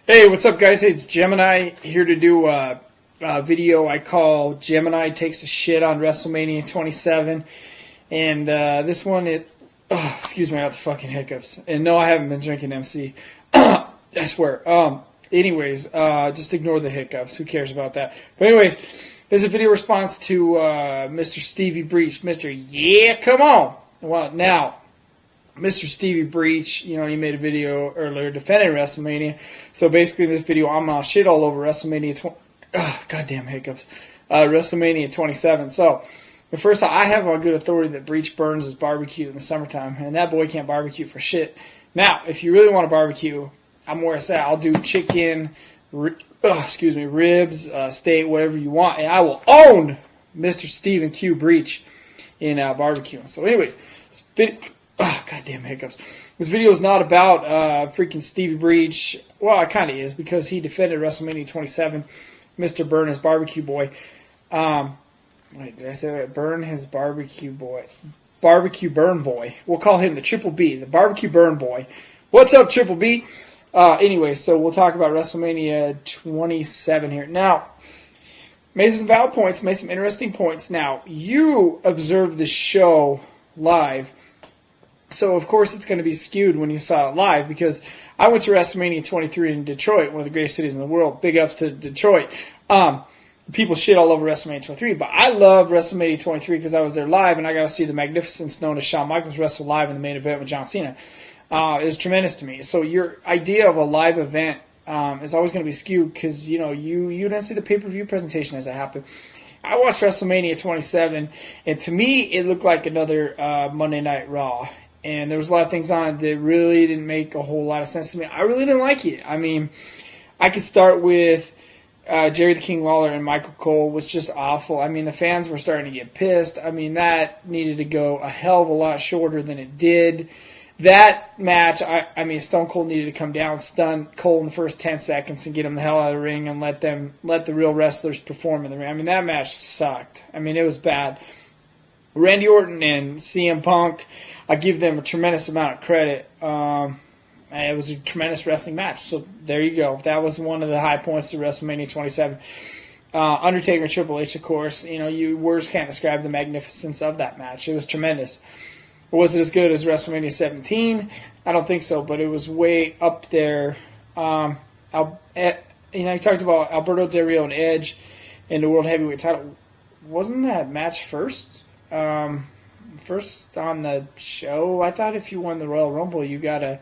Hey, what's up, guys? Hey, it's Gemini here to do a video I call Gemini Takes a Shit on WrestleMania 27. And this one is... Oh, excuse me, I got the fucking hiccups. And no, I haven't been drinking MC. I swear. Anyways, just ignore the hiccups. Who cares about that? But anyways, this is a video response to Mr. Steviebreech. Mr. Yeah, come on! Well, now... Mr. Steviebreech, you know, he made a video earlier defending WrestleMania. So basically in this video, I'm going to shit all over WrestleMania goddamn hiccups. WrestleMania 27. So, but first, I have a good authority that Breech burns his barbecue in the summertime. And that boy can't barbecue for shit. Now, if you really want to barbecue, I'm where I say I'll do chicken, ribs, steak, whatever you want. And I will own Mr. Stephen Q. Breech in barbecuing. So anyways, goddamn hiccups. This video is not about freaking Steviebreech. Well, it kind of is because he defended WrestleMania 27. Mr. Burn his barbecue boy. Wait, did I say that? Burn his barbecue boy. Barbecue Burn Boy. We'll call him the Triple B, the Barbecue Burn Boy. What's up, Triple B? Anyway, so we'll talk about WrestleMania 27 here. Now, made some valid points, made some interesting points. Now, you observed the show live. So, of course, it's going to be skewed when you saw it live because I went to WrestleMania 23 in Detroit, one of the greatest cities in the world. Big ups to Detroit. People shit all over WrestleMania 23, but I love WrestleMania 23 because I was there live and I got to see the magnificence known as Shawn Michaels wrestle live in the main event with John Cena. It was tremendous to me. So your idea of a live event is always going to be skewed because, you know, you didn't see the pay-per-view presentation as it happened. I watched WrestleMania 27, and to me, it looked like another Monday Night Raw. And there was a lot of things on it that really didn't make a whole lot of sense to me. I really didn't like it. I mean, I could start with Jerry the King Lawler and Michael Cole was just awful. I mean, the fans were starting to get pissed. I mean, that needed to go a hell of a lot shorter than it did. That match, I mean, Stone Cold needed to come down, stun Cole in the first 10 seconds and get him the hell out of the ring and let the real wrestlers perform in the ring. I mean, that match sucked. I mean, it was bad. Randy Orton and CM Punk, I give them a tremendous amount of credit. It was a tremendous wrestling match. So there you go. That was one of the high points of WrestleMania 27. Undertaker and Triple H, of course. You know, words can't describe the magnificence of that match. It was tremendous. Was it as good as WrestleMania 17? I don't think so, but it was way up there. You know, he talked about Alberto Del Rio and Edge in the World Heavyweight title. Wasn't that match first? First on the show? I thought if you won the Royal Rumble, you got a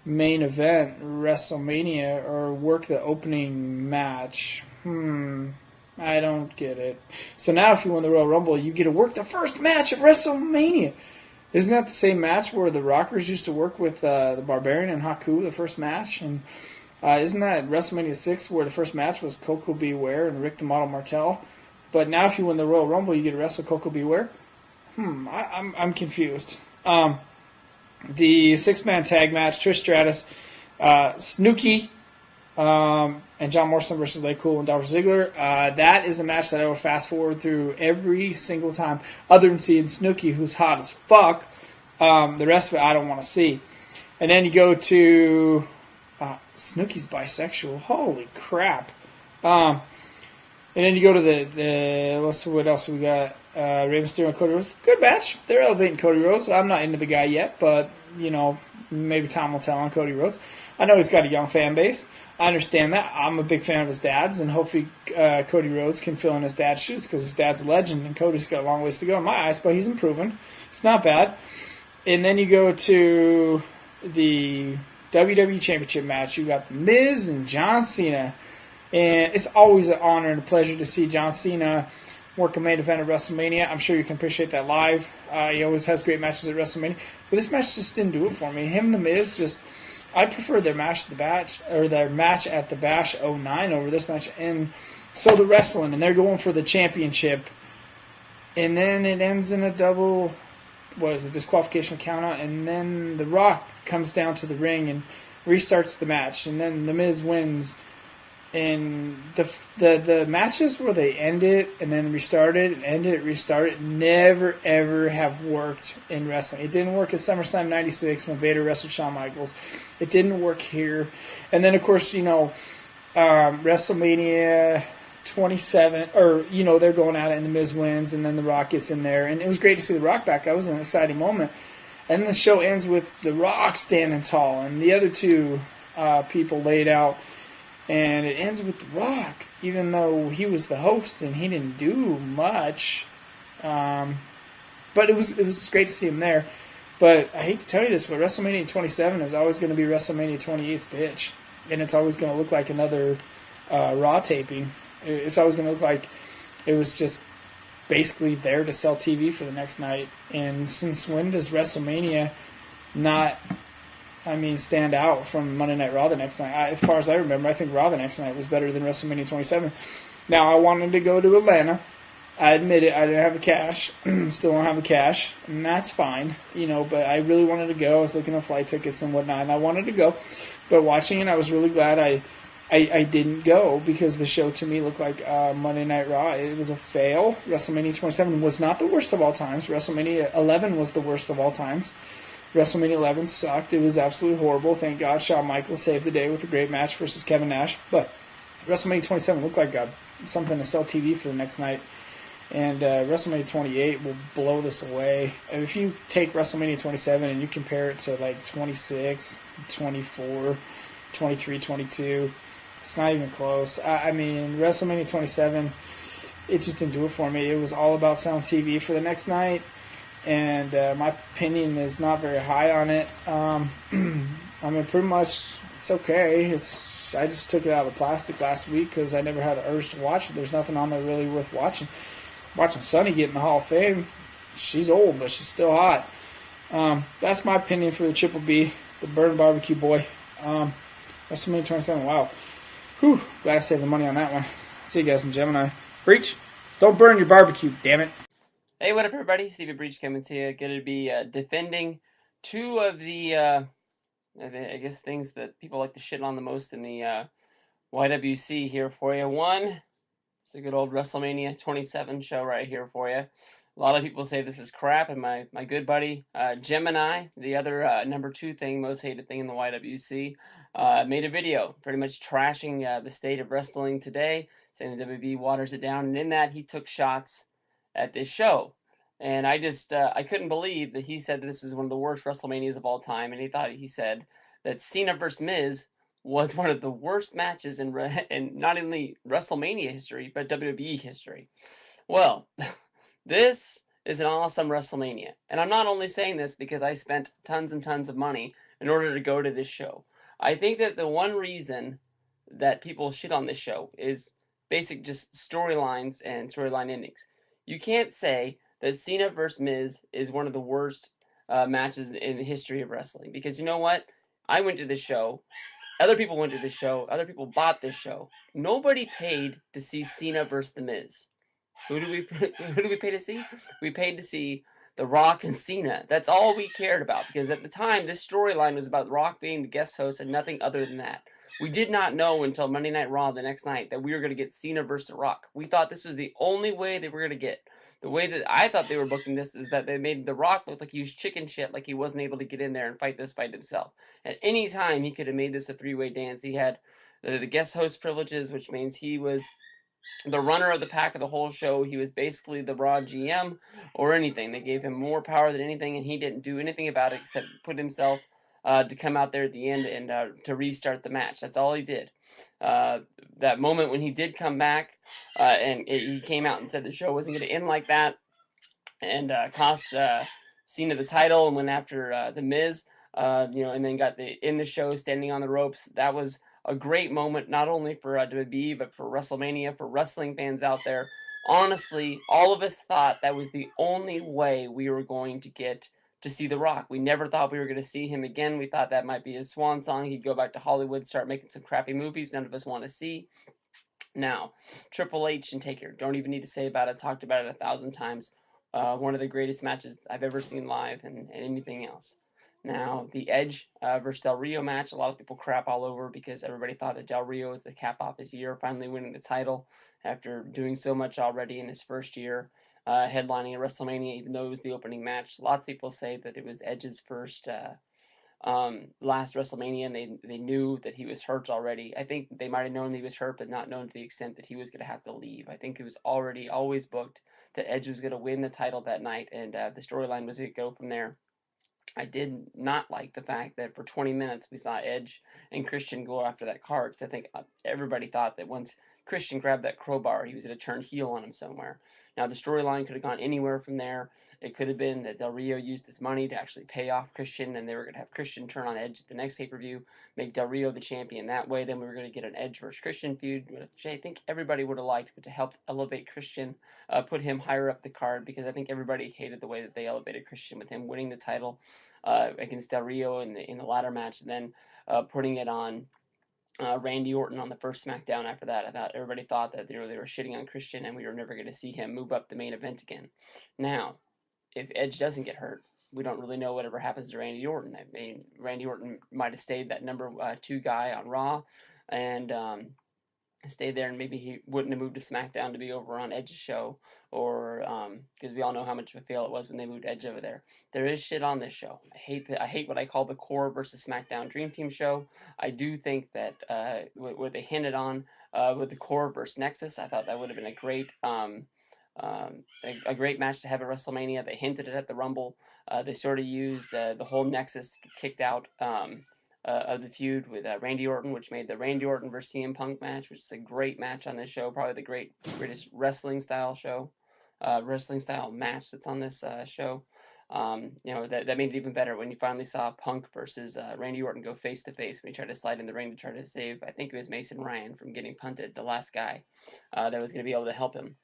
main event WrestleMania or work the opening match. I don't get it. So now if you win the Royal Rumble, you get to work the first match of WrestleMania. Isn't that the same match where the Rockers used to work with the Barbarian and Haku, the first match? And isn't that WrestleMania 6 where the first match was Coco Beware and Rick the Model Martel? But now if you win the Royal Rumble, you get to wrestle Coco Beware? I'm confused. The six-man tag match, Trish Stratus, Snooki, and John Morrison versus Lay Cool and Dolph Ziggler. That is a match that I will fast forward through every single time, other than seeing Snooki, who's hot as fuck. The rest of it I don't want to see. And then you go to Snooki's bisexual. Holy crap. And then you go to let's see what else we got. Rey Mysterio and Cody Rhodes. Good match. They're elevating Cody Rhodes. I'm not into the guy yet, but, you know, maybe time will tell on Cody Rhodes. I know he's got a young fan base. I understand that. I'm a big fan of his dad's, and hopefully Cody Rhodes can fill in his dad's shoes because his dad's a legend, and Cody's got a long ways to go in my eyes, but he's improving. It's not bad. And then you go to the WWE Championship match. You got The Miz and John Cena. And it's always an honor and a pleasure to see John Cena work a main event at WrestleMania. I'm sure you can appreciate that live. He always has great matches at WrestleMania. But this match just didn't do it for me. Him and The Miz just... I prefer their match at the Bash 09 over this match. And so the wrestling, and they're going for the championship. And then it ends in a double... disqualification countout. And then The Rock comes down to the ring and restarts the match. And then The Miz wins... And the matches where they end it and then restart it and end it, restart it, never ever have worked in wrestling. It didn't work at SummerSlam '96 when Vader wrestled Shawn Michaels. It didn't work here. And then of course, WrestleMania 27, or they're going at it and the Miz wins, and then the Rock gets in there, and it was great to see the Rock back. That was an exciting moment. And then the show ends with the Rock standing tall and the other two people laid out. And it ends with The Rock, even though he was the host and he didn't do much. But it was great to see him there. But I hate to tell you this, but WrestleMania 27 is always going to be WrestleMania 28's bitch. And it's always going to look like another Raw taping. It's always going to look like it was just basically there to sell TV for the next night. And since when does WrestleMania not... stand out from Monday Night Raw the next night? As far as I remember, I think Raw the next night was better than WrestleMania 27. Now, I wanted to go to Atlanta. I admit it, I didn't have the cash. Still don't have the cash, and that's fine. But I really wanted to go. I was looking at flight tickets and whatnot, and I wanted to go. But watching it, I was really glad I didn't go, because the show to me looked like Monday Night Raw. It was a fail. WrestleMania 27 was not the worst of all times. WrestleMania 11 was the worst of all times. WrestleMania 11 sucked. It was absolutely horrible. Thank God Shawn Michaels saved the day with a great match versus Kevin Nash. But WrestleMania 27 looked like something to sell TV for the next night. And WrestleMania 28 will blow this away. And if you take WrestleMania 27 and you compare it to like 26, 24, 23, 22, it's not even close. WrestleMania 27, it just didn't do it for me. It was all about selling TV for the next night. And my opinion is not very high on it. Pretty much it's okay. I just took it out of the plastic last week because I never had an urge to watch it. There's nothing on there really worth watching. Watching Sunny get in the Hall of Fame, she's old, but she's still hot. That's my opinion for the Triple B, the Burn Barbecue Boy. WrestleMania 27, wow. Whew, glad I saved the money on that one. See you guys in Gemini. Breach, don't burn your barbecue, damn it. Hey, what up, everybody? Steviebreech coming to you. Going to be defending two of the, I guess, things that people like to shit on the most in the YWC here for you. One, it's a good old WrestleMania 27 show right here for you. A lot of people say this is crap, and my good buddy Gemini, the other number 2 thing, most hated thing in the YWC, made a video pretty much trashing the state of wrestling today, saying the WB waters it down, and in that he took shots at this show. And I just I couldn't believe that he said this is one of the worst WrestleManias of all time, and he said that Cena versus Miz was one of the worst matches in not only WrestleMania history but WWE history. Well, this is an awesome WrestleMania, and I'm not only saying this because I spent tons and tons of money in order to go to this show. I think that the one reason that people shit on this show is basic just storylines and storyline endings. You can't say that Cena versus Miz is one of the worst matches in the history of wrestling, because you know what? I went to this show. Other people went to this show. Other people bought this show. Nobody paid to see Cena versus The Miz. Who do we pay to see? We paid to see The Rock and Cena. That's all we cared about, because at the time, this storyline was about The Rock being the guest host and nothing other than that. We did not know until Monday Night Raw the next night that we were going to get Cena versus The Rock. We thought this was the only way they were going to get. The way that I thought they were booking this is that they made The Rock look like he was chicken shit, like he wasn't able to get in there and fight this fight himself. At any time, he could have made this a 3-way dance. He had the guest host privileges, which means he was the runner of the pack of the whole show. He was basically the Raw GM or anything. They gave him more power than anything, and he didn't do anything about it except put himself to come out there at the end and to restart the match. That's all he did. That moment when he did come back and he came out and said the show wasn't going to end like that, and cost Cena the title and went after The Miz, and then got in the show standing on the ropes. That was a great moment, not only for WWE, but for WrestleMania, for wrestling fans out there. Honestly, all of us thought that was the only way we were going to get to see The Rock. We never thought we were going to see him again. We thought that might be his swan song. He'd go back to Hollywood, start making some crappy movies none of us want to see. Now, Triple H and Taker, don't even need to say about it. Talked about it 1,000 times. One of the greatest matches I've ever seen live, and anything else. Now, the Edge versus Del Rio match, a lot of people crap all over because everybody thought that Del Rio was the cap off his year, finally winning the title after doing so much already in his first year, headlining at WrestleMania, even though it was the opening match. Lots of people say that it was Edge's first last WrestleMania, and they knew that he was hurt already. I think they might have known he was hurt, but not known to the extent that he was going to have to leave. I think it was already always booked that Edge was going to win the title that night, and the storyline was going to go from there. I did not like the fact that for 20 minutes we saw Edge and Christian go after that card, because I think everybody thought that once Christian grabbed that crowbar, he was going to turn heel on him somewhere. Now, the storyline could have gone anywhere from there. It could have been that Del Rio used his money to actually pay off Christian, and they were going to have Christian turn on Edge at the next pay-per-view, make Del Rio the champion that way. Then we were going to get an Edge versus Christian feud, which I think everybody would have liked, but to help elevate Christian, put him higher up the card, because I think everybody hated the way that they elevated Christian with him winning the title against Del Rio in the ladder match, and then putting it on Randy Orton on the first SmackDown after that. I thought everybody thought that they were shitting on Christian, and we were never going to see him move up the main event again. Now, if Edge doesn't get hurt, we don't really know whatever happens to Randy Orton. I mean, Randy Orton might have stayed that number 2 guy on Raw, and stayed there, and maybe he wouldn't have moved to SmackDown to be over on Edge's show, or because we all know how much of a fail it was when they moved Edge over there. There is shit on this show. I hate what I call the Core versus SmackDown Dream Team show. I do think that what they hinted on with the Core versus Nexus, I thought that would have been a great a great match to have at WrestleMania. They hinted it at the Rumble. They sort of used the whole Nexus kicked out of the feud with Randy Orton, which made the Randy Orton versus CM Punk match, which is a great match on this show, probably the greatest wrestling style match that's on this show. That made it even better when you finally saw Punk versus Randy Orton go face to face when he tried to slide in the ring to try to save, I think it was Mason Ryan from getting punted, the last guy that was going to be able to help him.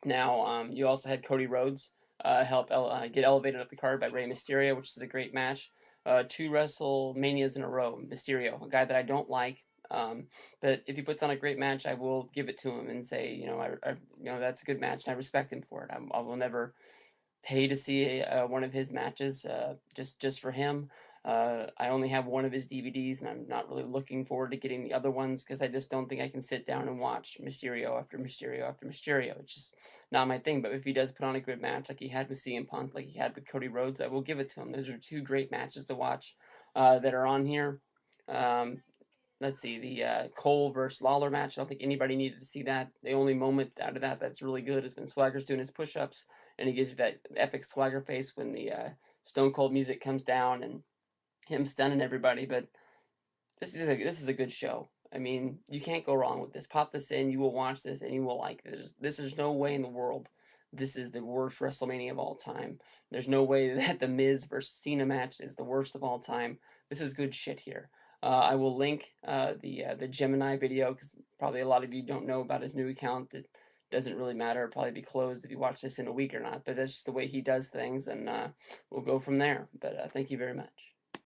Now, you also had Cody Rhodes help get elevated up the card by Rey Mysterio, which is a great match. 2 WrestleManias in a row. Mysterio, a guy that I don't like, but if he puts on a great match, I will give it to him and say, that's a good match, and I respect him for it. I will never pay to see one of his matches just for him. I only have one of his DVDs, and I'm not really looking forward to getting the other ones because I just don't think I can sit down and watch Mysterio after Mysterio after Mysterio. It's just not my thing. But if he does put on a good match like he had with CM Punk, like he had with Cody Rhodes, I will give it to him. Those are 2 great matches to watch that are on here. Let's see, the Cole versus Lawler match. I don't think anybody needed to see that. The only moment out of that that's really good is when Swagger's doing his push-ups, and he gives you that epic Swagger face when the Stone Cold music comes down and him stunning everybody. But this is a good show. I mean, you can't go wrong with this. Pop this in, you will watch this, and you will like this. There's no way in the world this is the worst WrestleMania of all time. There's no way that the Miz versus Cena match is the worst of all time. This is good shit here. I will link the Gemini video, because probably a lot of you don't know about his new account. It doesn't really matter. It'll probably be closed if you watch this in a week or not. But that's just the way he does things, and we'll go from there. But thank you very much.